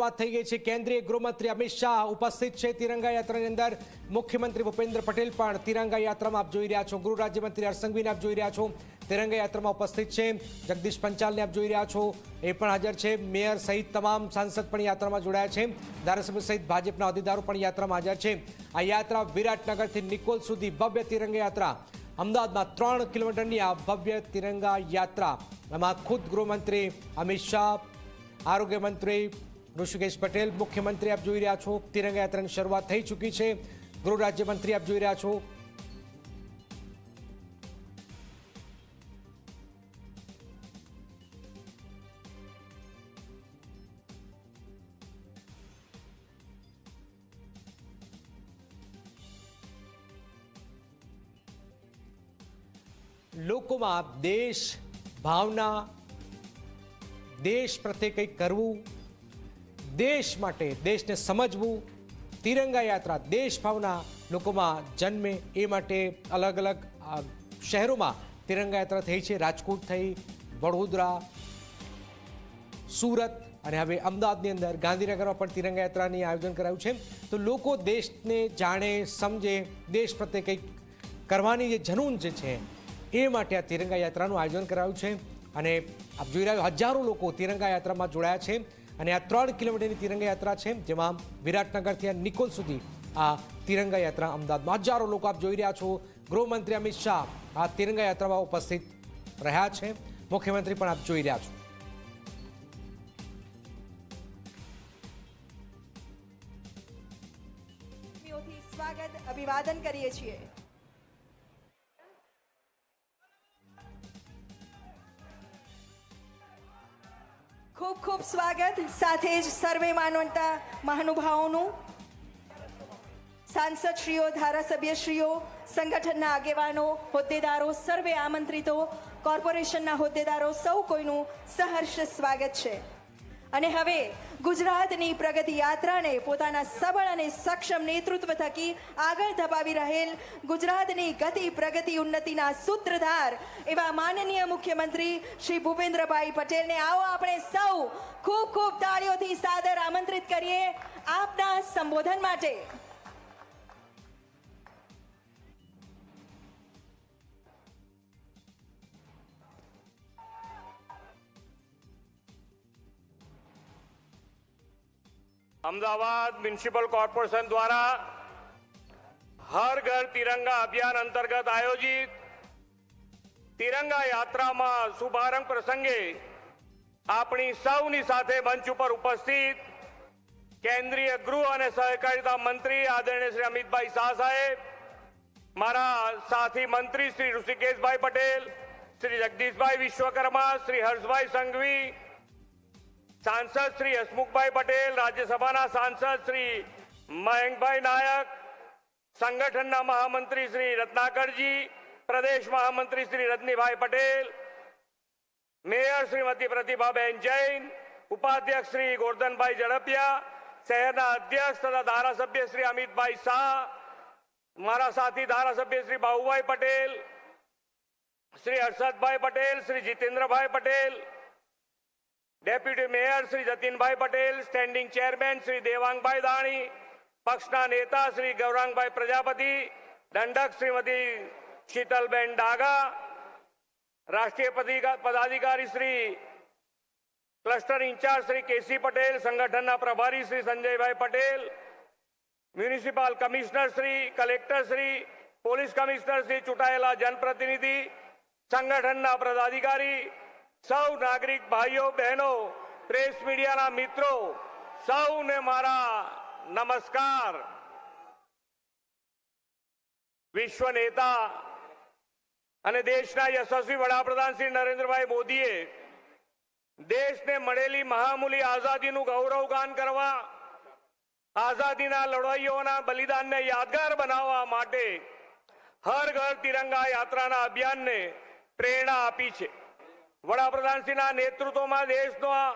શરૂઆત થઈ ગઈ છે। કેન્દ્રીય ગૃહમંત્રી અમિત શાહ ઉપસ્થિત છે તિરંગા યાત્રાની અંદર। મુખ્યમંત્રી ભૂપેન્દ્ર પટેલ પણ તિરંગા યાત્રામાં આપ જોઈ રહ્યા છો। ગૃહ રાજ્યમંત્રી હર્ષસંઘવીને આપ જોઈ રહ્યા છો તિરંગા યાત્રામાં ઉપસ્થિત છે। જગદીશ પંચાલને આપ જોઈ રહ્યા છો એ પણ હાજર છે। મેયર સહિત તમામ સાંસદ પણ યાત્રામાં જોડાયા છે। ધારાસભ્ય સહિત ભાજપના હોદ્દેદારો પણ યાત્રામાં હાજર છે। આ યાત્રા વિરાટનગરથી નિકોલ સુધી ભવ્ય તિરંગા યાત્રા। અમદાવાદમાં 3 કિલોમીટરની આ ભવ્ય તિરંગા યાત્રા એમાં ખુદ ગૃહમંત્રી અમિત શાહ, આરોગ્ય મંત્રી ઋષિકેશ પટેલ, મુખ્યમંત્રી આપ જોઈ રહ્યા છો। તિરંગા યાત્રાની શરૂઆત થઈ ચૂકી છે। ગૃહ રાજ્યમંત્રી આપ જોઈ રહ્યા છો। લોકોમાં દેશ ભાવના, દેશ પ્રત્યે કંઈક કરવું, દેશ માટે દેશને સમજવું, તિરંગા યાત્રા દેશ ભાવના લોકોમાં જન્મે એ માટે અલગ અલગ શહેરોમાં તિરંગા યાત્રા થઈ છે। રાજકોટ થઈ, વડોદરા, સુરત અને હવે અમદાવાદની અંદર ગાંધીનગરમાં પણ તિરંગા યાત્રાની આયોજન કરાયું છે। તો લોકો દેશને જાણે, સમજે, દેશ પ્રત્યે કંઈક કરવાની જે જનૂન જે છે એ માટે આ તિરંગા યાત્રાનું આયોજન કરાયું છે। અને આપ જોઈ રહ્યા હજારો લોકો તિરંગા યાત્રામાં જોડાયા છે। અને આ 3 કિલોમીટરની તિરંગા યાત્રા છે જેમાં વિરાટનગરથી આ નિકોલ સુધી આ તિરંગા યાત્રા અમદાવાદમાં હજારો લોકો આપ જોઈ રહ્યા છો। ગૃહમંત્રી અમિત શાહ આ તિરંગા યાત્રામાં ઉપસ્થિત રહ્યા છે। મુખ્યમંત્રી પણ આપ જોઈ રહ્યા છો। સ્વાગત અભિવાદન કરીએ છીએ। ખૂબ ખૂબ સ્વાગત। સાથે જ સર્વે માનવતા મહાનુભાવોનું, સાંસદશ્રીઓ, ધારાસભ્યશ્રીઓ, સંગઠનના આગેવાનો, હોદ્દેદારો, સર્વે આમંત્રિતો, કોર્પોરેશનના હોદ્દેદારો, સૌ કોઈનું સહર્ષ સ્વાગત છે। અને હવે ગુજરાતની પ્રગતિ યાત્રાને પોતાના સબળ અને સક્ષમ નેતૃત્વ થકી આગળ ધપાવી રહેલ ગુજરાતની ગતિ, પ્રગતિ, ઉન્નતિના સૂત્રધાર એવા માનનીય મુખ્યમંત્રી શ્રી ભૂપેન્દ્રભાઈ પટેલને આવો આપણે સૌ ખૂબ ખૂબ તાળીઓથી સાદર આમંત્રિત કરીએ આપના સંબોધન માટે। अहमदाबाद म्युनिसिपल कॉर्पोरेशन द्वारा हर घर तिरंगा अभियान अंतर्गत आयोजित तिरंगा यात्रा में शुभारंभ प्रसंगे अपनी सौनी साथे मंच पर उपस्थित केंद्रीय गृह और सहकारिता मंत्री आदरणीय श्री अमित भाई शाह साहेब, मारा साथी मंत्री श्री ऋषिकेश भाई पटेल, श्री जगदीश भाई विश्वकर्मा, श्री हर्ष भाई संघवी, सांसद श्री हसमुख भाई पटेल, राज्यसभा सांसद श्री मयंक भाई नायक, संगठन महामंत्री श्री रत्नाकर जी, प्रदेश महामंत्री श्री रजनी भाई पटेल, मेयर श्रीमती प्रतिभाबेन जैन, उपाध्यक्ष श्री गोवर्धन भाई जड़पिया, शहर अध्यक्ष तथा धारासभ्य श्री अमित भाई शाह, मारा साथी धारासभ्य श्री बाबूभाई पटेल, श्री हर्षद भाई पटेल, श्री जितेंद्र भाई पटेल, डेप्यूटी मेयर श्री जतिन भाई पटेल, स्टैंडिंग चेयरमैन श्री देवांग भाई दाणी, पक्षना नेता श्री गौरांग भाई प्रजापति, दंडक श्रीमती शीतलबेन डागा, राष्ट्रीय पदाधिकारी Shri cluster incharge Shri K C Patel, संगठन प्रभारी Shri Sanjay bhai Patel, municipal commissioner Shri, collector Shri, police commissioner Shri, चूंटायेला जनप्रतिनिधि, संगठन पदाधिकारी, सौ नागरिक भाइयों बहनों, प्रेस मीडिया ना मित्रों, सौ ने मारा नमस्कार। विश्व नेता અને દેશના યશસ્વી વડાપ્રધાન શ્રી નરેન્દ્રભાઈ મોદીએ દેશને મળેલી મહામૂલી આઝાદીનું ગૌરવગાન કરવા, આઝાદીના લડાઈઓના બલિદાનને યાદગાર બનાવવા માટે હર ઘર તિરંગા યાત્રાના અભિયાનને પ્રેરણા આપી છે। વડાપ્રધાનશ્રીના નેતૃત્વમાં દેશનો આ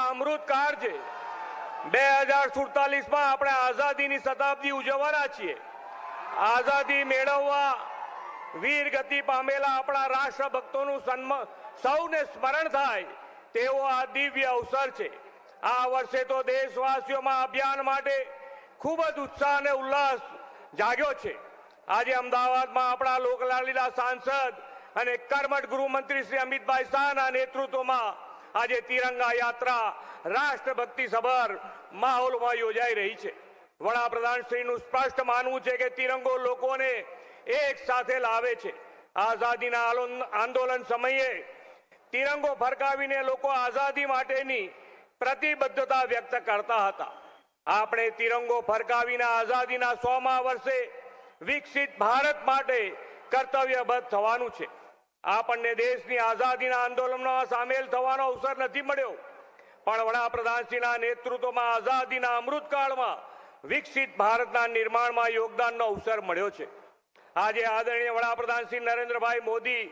અમૃતકાળ છે। 2047 માં આપણે આઝાદીની શતાબ્દી ઉજવવાના છીએ। આઝાદી મેળવવા વીર ગતિ પામેલા આપણા રાષ્ટ્રભક્તોનું સૌને સ્મરણ થાય તેવો આ દિવ્ય અવસર છે। આ વર્ષે તો દેશવાસીઓમાં અભિયાન માટે ખૂબ જ ઉત્સાહ અને ઉલ્લાસ જાગ્યો છે. આજે અમદાવાદમાં આપણા લોકલાડીલા સાંસદ અને કર્મઠ ગૃહમંત્રી શ્રી અમિતભાઈ શાહના નેતૃત્વમાં આજે તિરંગા યાત્રા રાષ્ટ્રભક્તિ સભર માહોલમાં યોજાઈ રહી છે. વડાપ્રધાન શ્રીનું સ્પષ્ટ માનવું છે કે તિરંગો લોકોને એક સાથે લાવે છે. આઝાદીના આંદોલન સમયે તિરંગો ફરકાવીને લોકો આઝાદી માટેની પ્રતિબદ્ધતા વ્યક્ત કરતા હતા. આપણે તિરંગો ફરકાવીને આઝાદીના 100મા વર્ષે વિકસિત ભારત માટે કર્તવ્યબદ્ધ થવાનું છે. આપણને દેશની આઝાદીના આંદોલનમાં સામેલ થવાનો અવસર નથી મળ્યો, પણ વડાપ્રધાનશ્રીના નેતૃત્વમાં આઝાદીના અમૃતકાળમાં વિકસિત ભારતના નિર્માણમાં યોગદાનનો અવસર મળ્યો છે. આજે આદરણીય વડાપ્રધાન શ્રી નરેન્દ્રભાઈ મોદી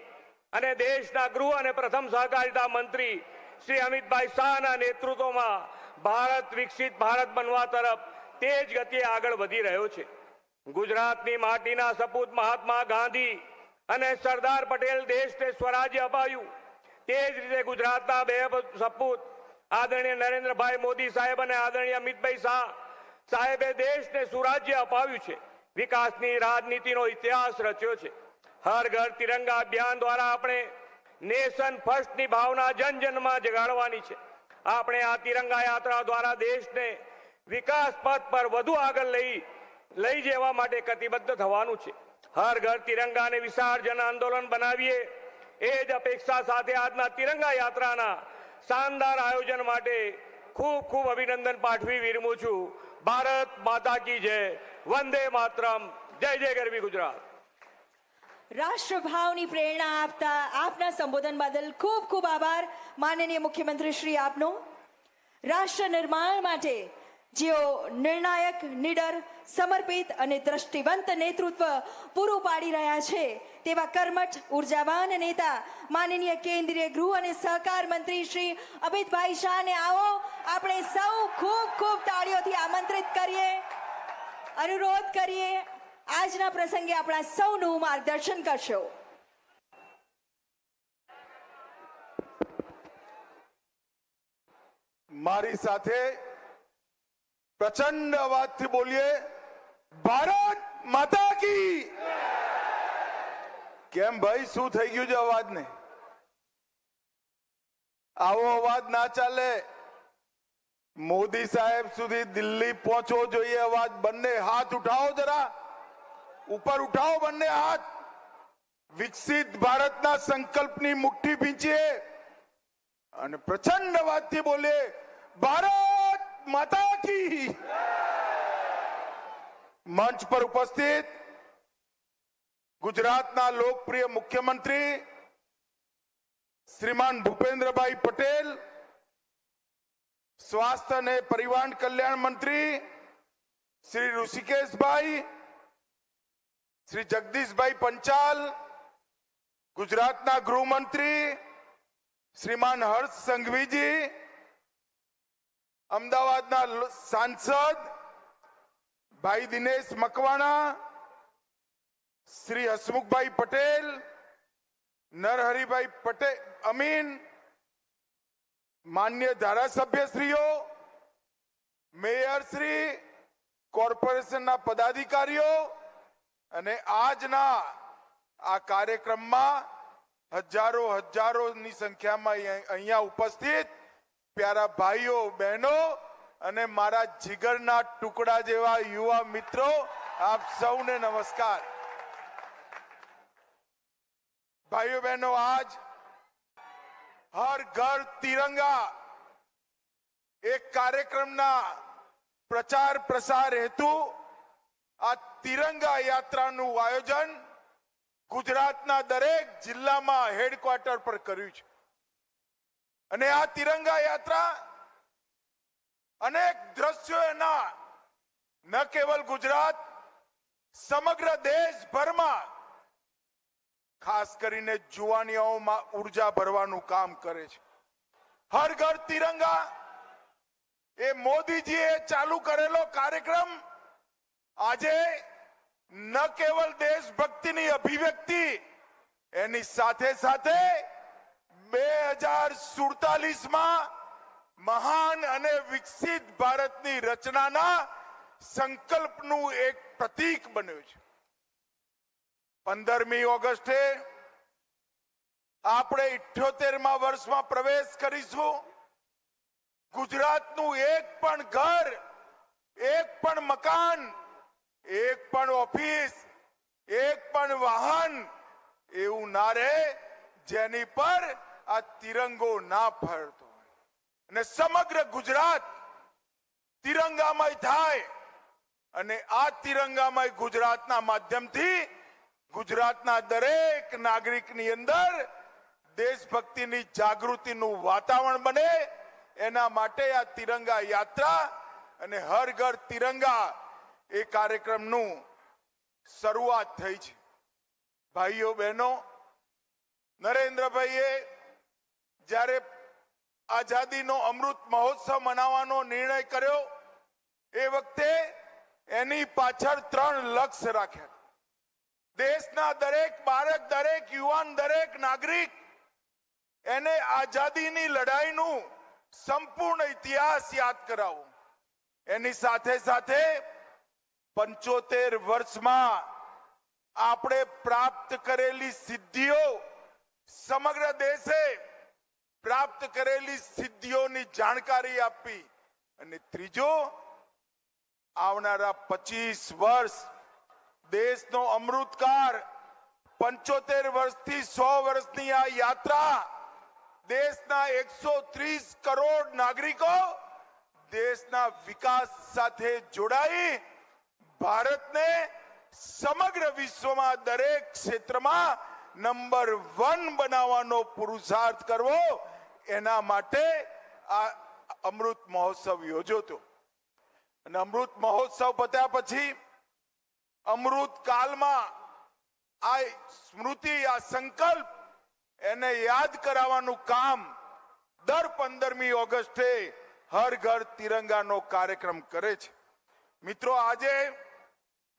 અને દેશના ગૃહ અને પ્રથમ સહકારિતા મંત્રી શ્રી અમિતભાઈ શાહના નેતૃત્વમાં ભારત વિકસિત ભારત બનવા તરફ તેજ ગતિએ આગળ વધી રહ્યો છે. ગુજરાતની માટીના સપૂત મહાત્મા ગાંધી અને સરદાર પટેલ દેશને સ્વરાજ્ય અપાયું. તે જ રીતે ગુજરાતના બે સપૂત આદરણીય નરેન્દ્રભાઈ મોદી સાહેબ અને આદરણીય અમિતભાઈ શાહ સાહેબે દેશને સુરાજ્ય અપાવ્યું છે. વિકાસની રાજનીતિનો ઇતિહાસ રચ્યો છે. હર ઘર તિરંગા અભિયાન દ્વારા આપણે નેશન ફર્સ્ટની ભાવના જન જનમાં જગાડવાની છે. આપણે આ તિરંગા યાત્રા દ્વારા દેશને વિકાસ પથ પર વધુ આગળ લઈ જવા માટે કટિબદ્ધ થવાનું છે. હર ઘર તિરંગાને વિશાળ જન આંદોલન બનાવીએ, એ જ અપેક્ષા સાથે આજના તિરંગા યાત્રાના શાનદાર આયોજન માટે ખૂબ ખૂબ અભિનંદન પાઠવી વિરમું છું. ભારત માતા કી જય. વંદે માતરમ. જય જય ગરવી ગુજરાત. રાષ્ટ્રભાવની પ્રેરણા આપતા આપના સંબોધન બદલ ખૂબ ખૂબ આભાર માનનીય મુખ્યમંત્રી શ્રી આપનો. રાષ્ટ્ર નિર્માણ માટે જેઓ નિર્ણાયક, નિડર, સમર્પિત અને દ્રષ્ટિવંત નેતૃત્વ પૂરું પાડી રહ્યા છે તેવા કર્મઠ ઉર્જાવાન નેતા માનનીય કેન્દ્રીય ગૃહ અને સહકાર મંત્રી શ્રી અમિતભાઈ શાહને આવો આપણે સૌ ખૂબ ખૂબ તાળીઓથી આમંત્રિત કરીએ, અનુરોધ કરીએ આજના પ્રસંગે આપણા સૌનું માર્ગદર્શન કરશો. મારી સાથે પ્રચંડ અવાજથી બોલીએ, ભારત માતા કી. કેમ ભાઈ, શું થઈ ગયું છે અવાજને? આવો અવાજ ના ચાલે. મોદી સાહેબ સુધી દિલ્હી પહોંચવો જોઈએ અવાજ. બંને હાથ ઉઠાવો, જરા ઉપર ઉઠાવો બંને હાથ. વિકસિત ભારતના સંકલ્પની મુઠ્ઠી ભીંચીએ અને પ્રચંડ અવાજથી બોલીએ, ભારત માતા કી. મંચ પર ઉપસ્થિત ગુજરાતના લોકપ્રિય મુખ્યમંત્રી શ્રીમાન ભૂપેન્દ્રભાઈ પટેલ, સ્વાસ્થ્ય અને પરિવાર કલ્યાણ મંત્રી શ્રી ઋષિકેશભાઈ, શ્રી જગદીશભાઈ પંચાલ, ગુજરાતના ગૃહમંત્રી શ્રીમાન હર્ષ સંઘવીજી, અમદાવાદના સાંસદ ભાઈ દિનેશ મકવાણા, શ્રી હસમુખભાઈ પટેલ, નરહરિભાઈ પટેલ અમીન, માન્ય ધારાસભ્યશ્રીઓ, મેયરશ્રી, કોર્પોરેશનના પદાધિકારીઓ અને આજના આ કાર્યક્રમમાં હજારોની સંખ્યામાં અહીંયા ઉપસ્થિત પ્યારા ભાઈઓ, બહેનો અને મારા જીગરના ટુકડા જેવા યુવા મિત્રો, આપ સૌને નમસ્કાર. ભાઈઓ બહેનો, આજ હર ઘર તિરંગા એક કાર્યક્રમના પ્રચાર પ્રસાર હેતુ આ તિરંગા યાત્રાનું આયોજન ગુજરાતના દરેક જિલ્લામાં હેડક્વાર્ટર પર કર્યું છે. અને આ તિરંગા યાત્રા અનેક દ્રશ્યો એના ન કેવલ ગુજરાત, સમગ્ર દેશભરમાં ખાસ કરીને જુવાનીઓમાં ઉર્જા ભરવાનું કામ કરે છે. હર ઘર તિરંગા એ મોદીજીએ ચાલુ કરેલો કાર્યક્રમ આજે ન કેવલ દેશભક્તિની અભિવ્યક્તિ, એની સાથે સાથે 2047માં મહાન અને વિકસિત ભારતની રચનાના સંકલ્પનું એક પ્રતીક બન્યું છે. 15મી ઓગસ્ટે આપણે 78મા વર્ષમાં પ્રવેશ કરીશું. ગુજરાતનું એક પણ ઘર, એક પણ મકાન, એક પણ ઓફિસ, એક પણ વાહન એવું ના રહે જેની પર આ તિરંગો ના ફરતો હોય. અને સમગ્ર ગુજરાત તિરંગામય થાય અને આ તિરંગામય ગુજરાતના માધ્યમથી ગુજરાતના દરેક નાગરિકની અંદર દેશભક્તિની જાગૃતિનું વાતાવરણ બને. એના માટે આ તિરંગા યાત્રા અને હર ઘર તિરંગા એ કાર્યક્રમનું શરૂઆત થઈ છે. ભાઈઓ બહેનો, નરેન્દ્રભાઈએ જ્યારે આઝાદીનો અમૃત મહોત્સવ મનાવવાનો નિર્ણય કર્યો એ વખતે એની પાછળ 3 લક્ષ્ય રાખ્યા. દેશના દરેક બાળક, દરેક યુવાન, દરેક નાગરિક એને આઝાદીની લડાઈનું સંપૂર્ણ ઇતિહાસ યાદ કરાવો. એની સાથે સાથે 75 વર્ષમાં આપણે પ્રાપ્ત કરેલી સિદ્ધિઓ, સમગ્ર દેશે પ્રાપ્ત કરેલી સિદ્ધિઓની જાણકારી આપી. અને ત્રીજો, આવનારા 25 વર્ષ દેશનો અમૃતકાળ, 75 વર્ષથી 100 વર્ષની આ યાત્રા દેશના 130 કરોડ નાગરિકો દેશના વિકાસ સાથે જોડાઈ ભારતને સમગ્ર વિશ્વમાં દરેક ક્ષેત્રમાં નંબર 1 બનાવવાનો પુરુષાર્થ કરવો, એના માટે આ અમૃત મહોત્સવ યોજ્યો હતો. અને અમૃત મહોત્સવ પત્યા પછી અમૃત કાળમાં આ સ્મૃતિ, આ સંકલ્પ એને યાદ કરાવવાનું કામ દર 15મી ઓગસ્ટે હર ઘર તિરંગાનો કાર્યક્રમ કરે છે. મિત્રો, આજે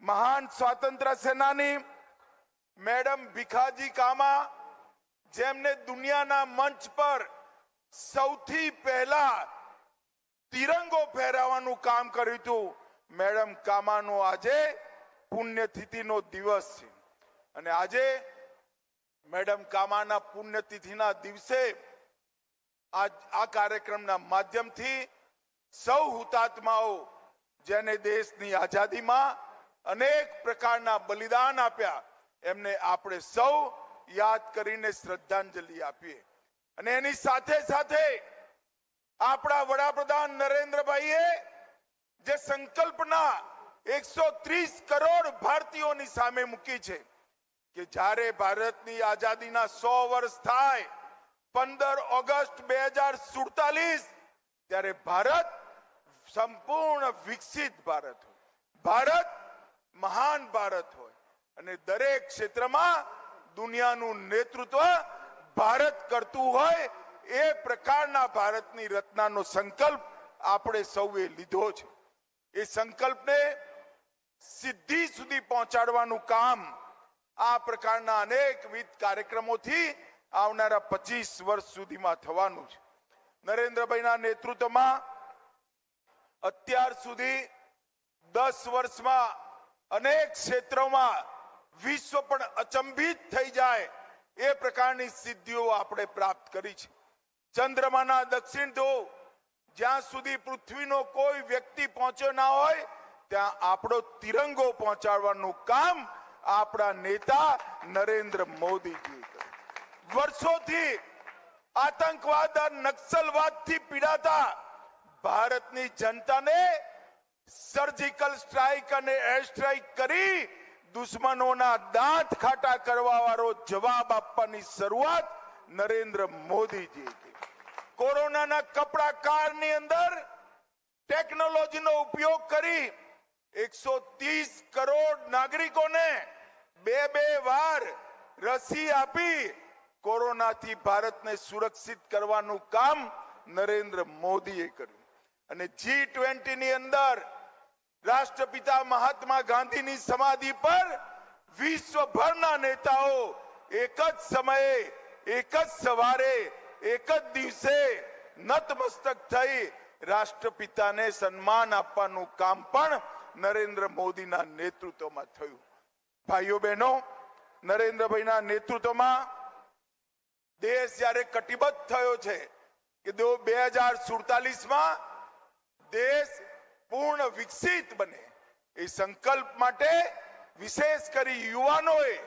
મહાન સ્વાતંત્ર્ય સેનાની મેડમ ભીખાજી કામા, જેમને દુનિયાના મંચ પર સૌથી પહેલા તિરંગો ફહેરાવવાનું કામ કર્યું હતું, મેડમ કામાનો આજે પુણ્યતિથિનો દિવસ છે. અને આજે મેડમ કામાના પુણ્યતિથિના દિવસે આ કાર્યક્રમના માધ્યમથી સૌ હુતાત્માઓ જેને દેશની આઝાદીમાં અનેક પ્રકારના બલિદાન આપ્યા, એમને આપણે સૌ યાદ કરીને શ્રદ્ધાંજલિ આપીએ. અને એની સાથે સાથે આપણા વડાપ્રધાન નરેન્દ્રભાઈએ જે સંકલ્પના 130 કરોડ ભારતીયોની સામે મૂકી છે કે જ્યારે ભારતની આઝાદીના 100 વર્ષ થાય 15 ઓગસ્ટ 2047, ત્યારે ભારત સંપૂર્ણ વિકસિત ભારત હોય, ભારત મહાન ભારત હોય અને દરેક ક્ષેત્રમાં દુનિયાનું નેતૃત્વ ભારત કરતું હોય, એ પ્રકારના ભારતની રચનાનો સંકલ્પ આપણે સૌએ લીધો છે. એ સંકલ્પને સિદ્ધિ સુધી પહોંચાડવાનું કામ આ પ્રકારના અનેકવિધ કાર્યક્રમોથી આવનારા 25 વર્ષ સુધીમાં થવાનું છે. નરેન્દ્રભાઈના નેતૃત્વમાં અત્યાર સુધી 10 વર્ષમાં અનેક ક્ષેત્રોમાં વિશ્વ પણ અચંબિત થઈ જાય એ પ્રકારની સિદ્ધિઓ આપણે પ્રાપ્ત કરી છે. ચંદ્રમાના દક્ષિણ ધ્રુવ, જ્યાં સુધી પૃથ્વીનો કોઈ વ્યક્તિ પહોંચ્યો ના હોય, ત્યાં આપણો તિરંગો પહોંચાડવાનું કામ આપણા નેતા નરેન્દ્ર મોદીજી કર્યું. વર્ષોથી આતંકવાદ અને નક્સલવાદથી પીડાતા ભારતની જનતાને સર્જિકલ સ્ટ્રાઇક અને એર સ્ટ્રાઇક કરી દુશ્મનોના દાંત ખાટા કરવા વાળો જવાબ આપવાની શરૂઆત નરેન્દ્ર મોદીજી કરી. કોરોનાના કપડા કાળની અંદર ટેકનોલોજીનો ઉપયોગ કરી 130 કરોડ નાગરિકોને 2 વાર રસી આપી કોરોનાથી ભારતને સુરક્ષિત કરવાનું કામ નરેન્દ્ર મોદીએ કર્યું. અને G20 ની અંદર રાષ્ટ્રપિતા મહાત્મા ગાંધીની સમાધિ પર વિશ્વભરના નેતાઓ એક જ સમયે, એક જ સવારે, એક જ દિવસે નતમસ્તક થઈ રાષ્ટ્રપિતાને સન્માન આપવાનું કામ પણ નરેન્દ્ર મોદીના નેતૃત્વમાં થયું. ભાઈઓ બહેનો, નરેન્દ્રભાઈના નેતૃત્વમાં દેશ જ્યારે કટિબદ્ધ થયો છે કે 2047માં દેશ પૂર્ણ વિકસિત બને, એ સંકલ્પ માટે વિશેષ કરી યુવાનોએ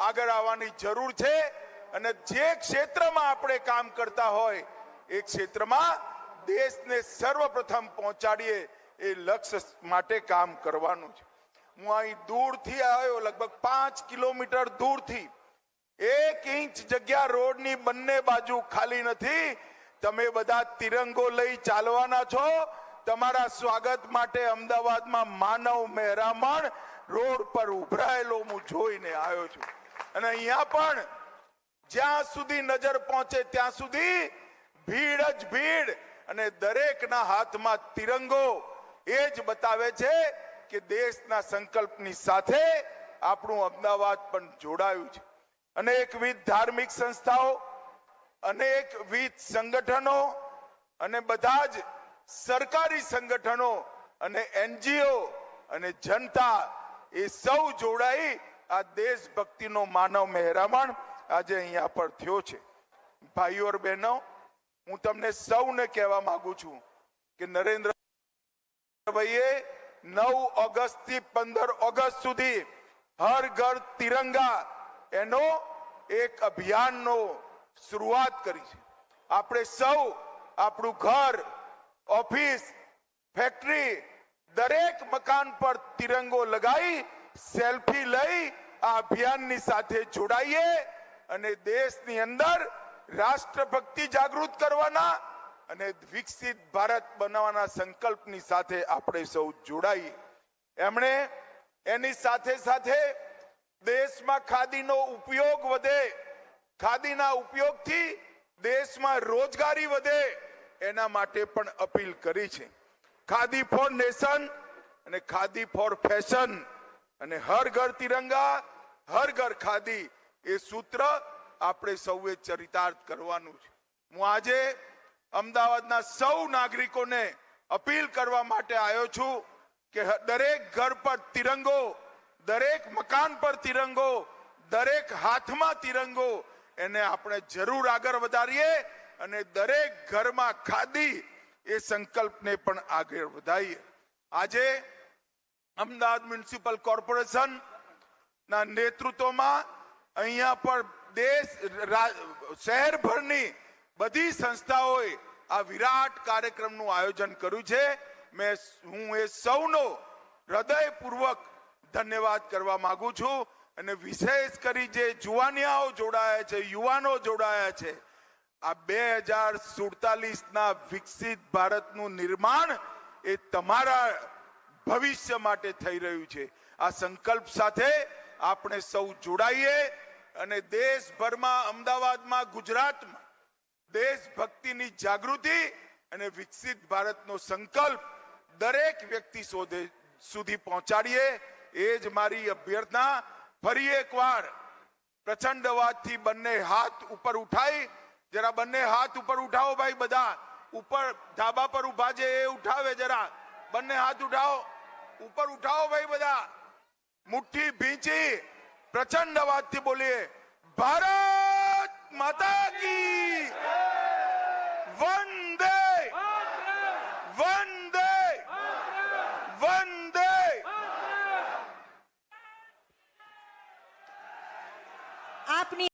આગળ આવવાની જરૂર છે. અને જે ક્ષેત્રમાં આપણે કામ કરતા હોય એ ક્ષેત્રમાં દેશને સર્વપ્રથમ પહોંચાડીએ એ લક્ષ્ય માટે કામ કરવાનું છે. હું અહીં દૂરથી આવ્યો, લગભગ 5 કિલોમીટર દૂરથી. 1 ઇંચ જગ્યા રોડની બંને બાજુ ખાલી નથી. તમે બધા તિરંગો લઈ ચાલવાના છો. તમારા સ્વાગત માટે અમદાવાદમાં માનવ મહેરામણ રોડ પર ઉભરાયેલો હું જોઈને આવ્યો છું. અને અહીંયા પણ જ્યાં સુધી નજર પહોંચે ત્યાં સુધી ભીડ જ ભીડ, અને દરેકના હાથમાં તિરંગો. એ જ બતાવે છે કે દેશના સંકલ્પની સાથે આપણું અમદાવાદ પણ જોડાયું છે. અનેકવિધ ધાર્મિક સંસ્થાઓ, અનેકવિધ સંગઠનો અને બધા જ સરકારી સંગઠનો અને NGO અને જનતા એ સૌ જોડાઈ આ દેશભક્તિનો માનવ મહેરામણ આજે અહીંયા પર થયો છે. ભાઈઓ અને બહેનો, હું તમને સૌને કહેવા માંગુ છું કે નરેન્દ્રભાઈએ 9 ઓગસ્ટથી 15 ઓગસ્ટ સુધી હર ઘર તિરંગા એનો એક અભિયાનનો શરૂઆત કરી છે. આપણે સૌ આપણું ઘર, ઓફિસ, ફેક્ટરી, દરેક મકાન પર તિરંગો લગાવી સેલ્ફી લઈ આ અભિયાનની સાથે જોડાઈએ અને દેશની અંદર રાષ્ટ્રભક્તિ જાગૃત કરવાના અને વિકસિત ભારત બનાવવાના સંકલ્પની સાથે આપણે સૌ જોડાઈએ. એમણે એની સાથે સાથે દેશમાં ખાદીનો ઉપયોગ વધે, ખાદીના ઉપયોગથી દેશમાં રોજગારી વધે, એના માટે પણ અપીલ કરી છે. ખાદી ફોર નેશન અને ખાદી ફોર ફેશન અને હર ઘર તિરંગા, હર ઘર ખાદી, એ સૂત્ર આપણે સૌએ ચરિતાર્થ કરવાનું છે. હું આજે અમદાવાદના સૌ નાગરિકોને અપીલ કરવા માટે આવ્યો છું કે દરેક ઘર પર તિરંગો, દરેક મકાન પર તિરંગો, દરેક હાથમાં તિરંગો, એને આપણે જરૂર આગળ વધારીએ અને દરેક ઘરમાં ખાદી એ સંકલ્પને પણ આગળ વધારીએ. આજે અમદાવાદ મ્યુનિસિપલ કોર્પોરેશન ના નેતૃત્વમાં અહીંયા પર દેશ શહેરભરની બધી સંસ્થાઓએ આ વિરાટ કાર્યક્રમનું આયોજન કર્યું છે. હું એ સૌનો હૃદયપૂર્વક ધન્યવાદ કરવા માંગુ છું. અને વિશેષ કરી જે જુવાનિયાઓ જોડાયા છે, યુવાનો જોડાયા છે, આ 2047ના વિકસિત ભારતનું નિર્માણ એ તમારા ભવિષ્ય માટે થઈ રહ્યું છે. આ સંકલ્પ સાથે આપણે સૌ જોડાઈએ અને દેશભરમાં, અમદાવાદમાં, ગુજરાતમાં દેશભક્તિની જાગૃતિ અને વિકસિત ભારતનો સંકલ્પ દરેક વ્યક્તિ સુધી પહોંચાડીએ. એ જ મારી અભ્યર્થના. ફરી એકવાર પ્રચંડ અવાજથી બંને હાથ ઉપર ઉઠાઈ, જરા બંને હાથ ઉપર ઉઠાવો ભાઈ. બધા ઉપર ધાબા પર ઉભા છે એ ઉઠાવે, જરા બંને હાથ ઉઠાવો, ઉપર ઉઠાવો ભાઈ. બધા મુઠ્ઠી ભીંચી પ્રચંડ અવાજથી બોલીએ, ભારત માતા કી વંદે વંદે વંદે. આપની